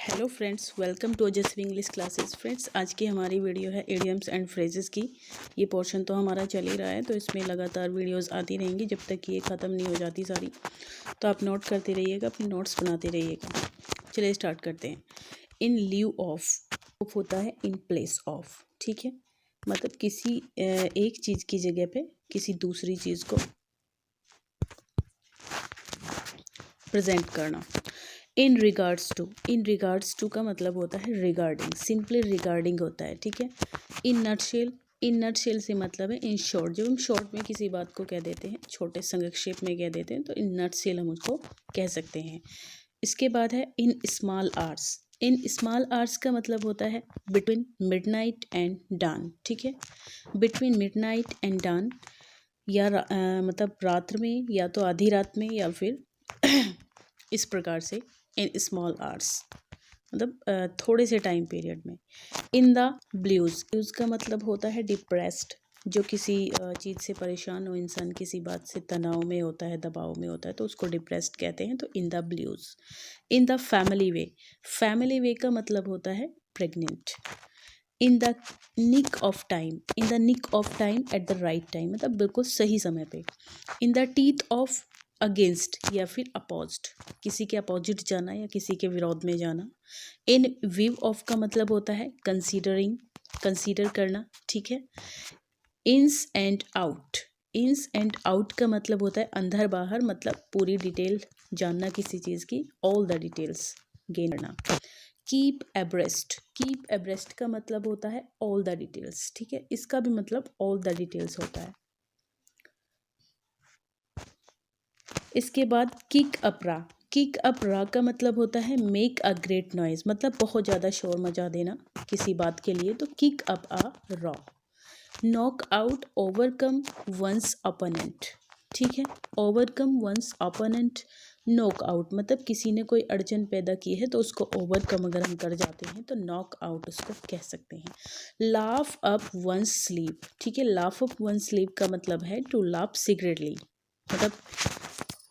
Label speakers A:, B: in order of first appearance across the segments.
A: Hello friends, welcome to ओजस्वी English classes. Friends, आज की हमारी वीडियो है इडियम्स एंड फ्रेजेस की। ये पोर्शन तो हमारा चल ही रहा है, तो इसमें लगातार वीडियोस आती रहेंगी जब तक कि ये ख़त्म नहीं हो जाती सारी। तो आप नोट करते रहिएगा, अपने नोट्स बनाते रहिएगा। चलिए स्टार्ट करते हैं। इन लीव ऑफ होता है इन प्लेस ऑफ, ठीक है। मतलब किसी एक चीज़ की जगह पे किसी दूसरी चीज़ को प्रेजेंट करना। इन रिगार्ड्स टू का मतलब होता है रिगार्डिंग, सिंपली रिगार्डिंग होता है, ठीक है। इन नटशेल से मतलब है इन शॉर्ट। जब हम शॉर्ट में किसी बात को कह देते हैं, छोटे संक्षेप में कह देते हैं, तो इन नटशेल हम उसको कह सकते हैं। इसके बाद है इन स्मॉल आवर्स का मतलब होता है बिटवीन मिडनाइट एंड डॉन, ठीक है। बिटवीन मिडनाइट एंड डॉन या मतलब रात में, या तो आधी रात में, या फिर इस प्रकार से इन स्मॉल आवर्स मतलब थोड़े से टाइम पीरियड में। इन द ब्लूज का मतलब होता है डिप्रेस्ड। जो किसी चीज़ से परेशान हो इंसान, किसी बात से तनाव में होता है, दबाव में होता है, तो उसको डिप्रेस्ड कहते हैं। तो in the blues. In the family way का मतलब होता है pregnant. In the nick of time at the right time, मतलब बिल्कुल सही समय पे। In the teeth of against या फिर अपोज्ड, किसी के अपोजिट जाना या किसी के विरोध में जाना। इन व्यू ऑफ का मतलब होता है कंसीडर करना, ठीक है। इंस एंड आउट का मतलब होता है अंदर बाहर, मतलब पूरी डिटेल जानना किसी चीज़ की, ऑल द डिटेल्स गेन करना। कीप एब्रेस्ट का मतलब होता है ऑल द डिटेल्स, ठीक है। इसका भी मतलब ऑल द डिटेल्स होता है। इसके बाद किक अप रा का मतलब होता है मेक अ ग्रेट नॉइज, मतलब बहुत ज़्यादा शोर मचा देना किसी बात के लिए, तो kick up a row. Knock out overcome one's opponent, ठीक है। Overcome one's opponent. Knock out मतलब किसी ने कोई अड़चन पैदा की है तो उसको ओवरकम अगर हम कर जाते हैं तो नॉक आउट उसको कह सकते हैं। लाफ अप वंस स्लीप, ठीक है। लाफ अप वंस स्लीप का मतलब है टू लाफ सीक्रेटली, मतलब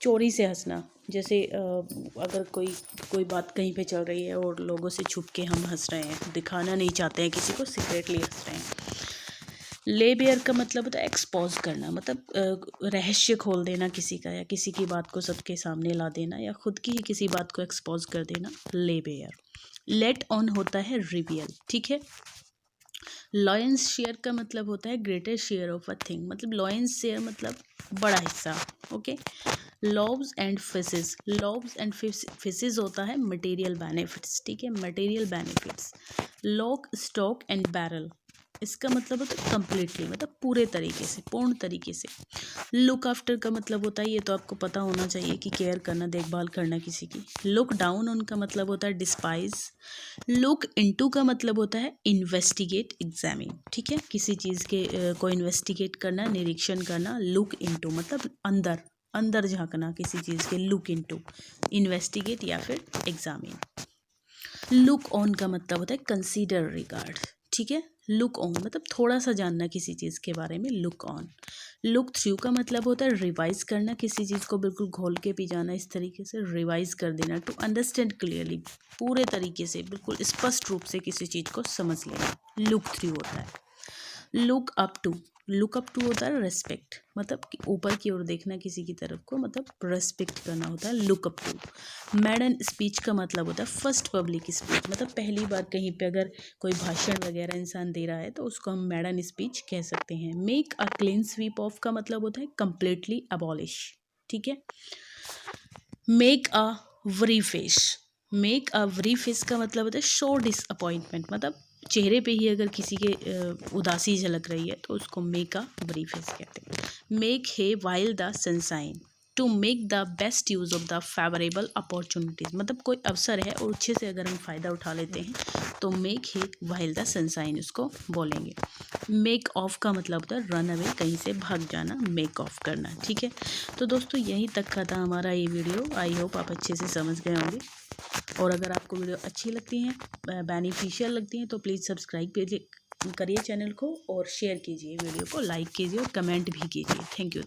A: चोरी से हंसना। जैसे अगर कोई बात कहीं पे चल रही है और लोगों से छुप के हम हंस रहे हैं, दिखाना नहीं चाहते हैं किसी को, सीक्रेटली हंस रहे हैं। ले बेयर का मतलब होता है एक्सपोज करना, मतलब रहस्य खोल देना किसी का, या किसी की बात को सबके सामने ला देना, या खुद की ही किसी बात को एक्सपोज कर देना, ले बेयर। लेट ऑन होता है रिवील, ठीक है। लॉयंस शेयर का मतलब होता है greater share of a thing, मतलब लॉयंस शेयर मतलब बड़ा हिस्सा, ओके। लॉब्स एंड फिशेस होता है मटेरियल बेनिफिट्स, ठीक है, material benefits. Lock stock and barrel, इसका मतलब होता है कम्प्लीटली, मतलब पूरे तरीके से, पूर्ण तरीके से। लुक आफ्टर का मतलब होता है, ये तो आपको पता होना चाहिए कि केयर करना, देखभाल करना किसी की। लुक डाउन ऑन का मतलब होता है डिस्पाइज। लुक इनटू का मतलब होता है इन्वेस्टिगेट, एग्जामिन, ठीक है। किसी चीज़ के को इन्वेस्टिगेट करना, निरीक्षण करना। लुक इनटू मतलब अंदर झांकना किसी चीज़ के, लुक इनटू, इन्वेस्टिगेट या फिर एग्जामिन। लुक ऑन का मतलब होता है कंसीडर रिगार्ड, ठीक है। लुक ऑन मतलब थोड़ा सा जानना किसी चीज़ के बारे में, लुक ऑन। लुक थ्रू का मतलब होता है रिवाइज करना, किसी चीज़ को बिल्कुल घोल के पी जाना, इस तरीके से रिवाइज कर देना। टू अंडरस्टैंड क्लियरली, पूरे तरीके से, बिल्कुल स्पष्ट रूप से किसी चीज़ को समझ लेना, लुक थ्रू होता है। लुक अप टू होता है रेस्पेक्ट, मतलब कि ऊपर की ओर देखना किसी की तरफ को, मतलब रेस्पेक्ट करना होता है look up to. Maiden speech का मतलब होता है फर्स्ट पब्लिक स्पीच, मतलब पहली बार कहीं पे अगर कोई भाषण वगैरह इंसान दे रहा है तो उसको हम मैडन स्पीच कह सकते हैं। Make a clean sweep of का मतलब होता है कंप्लीटली अबॉलिश, ठीक है। मेक अ वरी फेस का मतलब होता है शो डिसअपॉइंटमेंट, मतलब चेहरे पे ही अगर किसी के उदासी झलक रही है तो उसको मेक अ वरी फेस कहते हैं। Make hay while the sunshine, to make the best use of the favourable opportunities, मतलब कोई अवसर है और अच्छे से अगर हम फ़ायदा उठा लेते हैं तो make hay while the sunshine उसको बोलेंगे। मेक ऑफ का मतलब होता है रन अवे, कहीं से भाग जाना, मेक ऑफ करना, ठीक है। तो दोस्तों यहीं तक का था हमारा ये वीडियो। आई होप आप अच्छे से समझ गए होंगे, और अगर आपको वीडियो अच्छी लगती हैं, बेनिफिशियल लगती हैं, तो प्लीज़ सब्सक्राइब करिए चैनल को, और शेयर कीजिए वीडियो को, लाइक कीजिए और कमेंट भी कीजिए। Thank you.